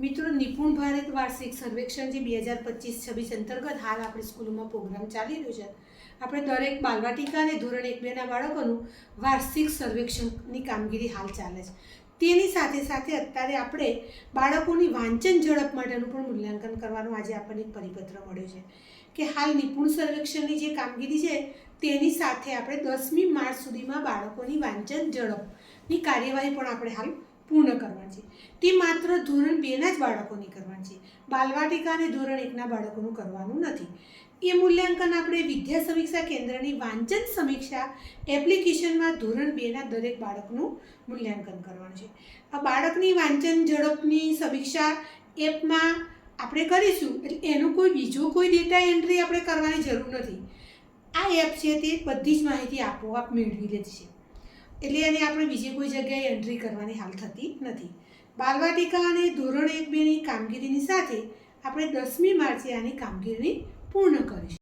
મિત્રો, નિપુણ ભારત વાર્ષિક સર્વેક્ષણ જે 2025-26 અંતર્ગત હાલ આપણી સ્કૂલોમાં પ્રોગ્રામ ચાલી રહ્યો છે. આપણે દરેક બાલવાટિકા અને ધોરણ 1-2ના બાળકોનું વાર્ષિક સર્વેક્ષણની કામગીરી હાલ ચાલે છે. તેની સાથે સાથે અત્યારે આપણે બાળકોની વાંચન ઝડપ માટેનું પણ મૂલ્યાંકન કરવાનું આજે આપણને એક પરિપત્ર મળ્યો છે કે હાલ નિપુણ સર્વેક્ષણની જે કામગીરી છે તેની સાથે આપણે 10મી માર્ચ સુધીમાં બાળકોની વાંચન ઝડપની કાર્યવાહી પણ આપણે હાલ પૂર્ણ કરવાની છે. તે માત્ર ધોરણ 2ના જ બાળકોની કરવાની છે, બાલવાટિકા અને ધોરણ 1ના બાળકોનું કરવાનું નથી. એ મૂલ્યાંકન આપણે વિદ્યા સમીક્ષા કેન્દ્રની વાંચન સમીક્ષા એપ્લિકેશનમાં ધોરણ 2ના દરેક બાળકનું મૂલ્યાંકન કરવાનું છે. આ બાળકની વાંચન ઝડપની સમીક્ષા એપમાં આપણે કરીશું એટલે એનો બીજો કોઈ ડેટા એન્ટ્રી આપણે કરવાની જરૂર નથી. આ એપ છે તે બધી જ માહિતી આપોઆપ મેળવી લે છે, એટલે એને આપણે બીજી કોઈ જગ્યાએ એન્ટ્રી કરવાની હાલ થતી નથી. બાલવાટિકા અને ધોરણ 1-2ની કામગીરીની સાથે આપણે 10મી માર્ચે આની કામગીરી પૂર્ણ કરીશું.